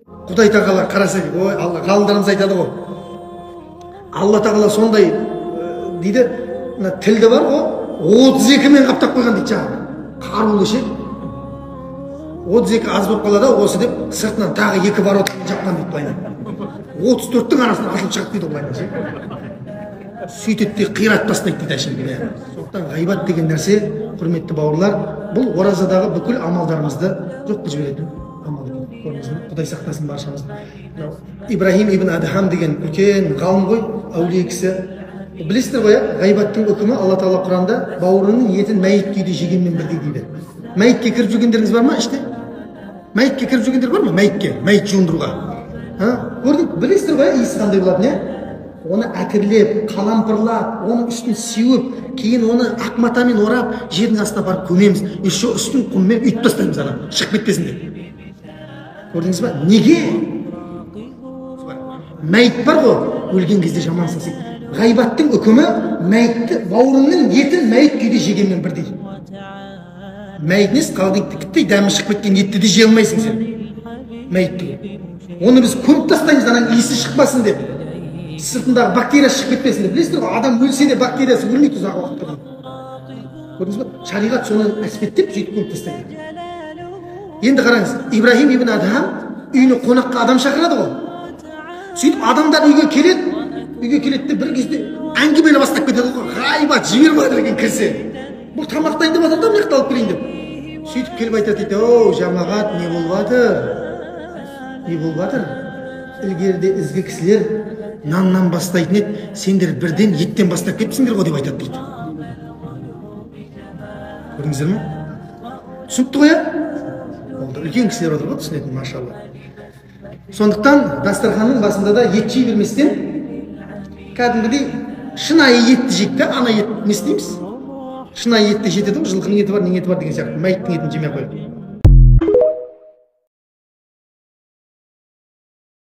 Құдай тағала қараса дейді, ой, Алла, ғалымдарымыз айтады ғой, Алла тағала сондай дейді, тілді бар ғой, 32-мен қаптап қойған дейді жаңағы. Қарулы ше. 32 аз болып қалады, осы деп сыртынан тағы 2 бар отын жапқан дейді былайынан. 34-тің арасынан атылып шығып дейді былайынан ше. Сөйтеді де қират тастайды дейді әшейін. Сондықтан ғайбат деген нәрсе, құрметті бауырлар, бұл оразадағы бүкіл амалдарымызды жоқ қылып жіберетін амал екен. Құдай сақтасын баршамызды. Ибрахим ибн Адхам деген үлкен ғалым ғой, әулие кісі. Білесіздер ғой, ғайбаттың үкімі Алла тағала Құранда бауырының етін мәйіт күйде жегенмен бірдей дейді. Мәйітке кіріп жүргендеріңіз бар ма іште? Мәйітке кіріп жүргендер бар ма? Мәйіт жуындыруға. Көрдіңіз, білесіздер ғой, иісі қандай болады, не? Оны әтірлеп, қалампырлап, оның үстін сеуіп, кейін оны ақ матамен орап, жердің астына барып көмеміз. Еще үстін құммен үйтіп тастаймыз, ана шығып кетпесін деп. Көрдіңіз ба? Неге? Мәйіт бар ғой, өлген кезде жаман сасиды. Ғайбаттың үкімі мәйітті, бауырыңның етін мәйіт күйде жегенмен бірдей. Мәйіт несі? Қалдың дәмі шығып кеткен етті де жей алмайсың сен. Мәйітті. Оны біз көміп тастаймыз, анан иісі шықпасын деп. Сыртындағы бактерия шығып кетпесін деп. Білесіздер ғой, адам өлсе де бактериясы өлмейді ұзақ уақытқа дейін. Көрдіңіз ба? Шариғат соны әспеттеп сөйтіп көміп тастайды. Енді қараңыз, Ибрахим ибн Адхам үйіне қонаққа адам шақырады ғой. Сөйтіп адамдар үйге келеді де бір кезде әңгімені бастап кетеді ғой. Ғайбат жіберіп жатыр екен кірсе. Бұл тамақтайын деп жатыр да мына жақта алып келейін деп. Сөйтіп келіп айтады дейді, оу жамағат, не болып жатыр? Не болып жатыр? Ілгеріде ізгі кісілер наннан бастайтын еді, сендер бірден еттен бастап кетсіңдер ғой деп айтады дейді. Көрдіңіздер ме? Түсінікті ғой, үлкен кісілер отыр ғой, түсінетін, машалла. Сондықтан дастарханның басында да ет жей берместен, кәдімгідей шынайы етті жейді, ана ет не істейміз? Шынайы етті жетеді ғой, жылқының еті бар, нең еті бар деген сияқты, мәйіттің етін жемей қойып.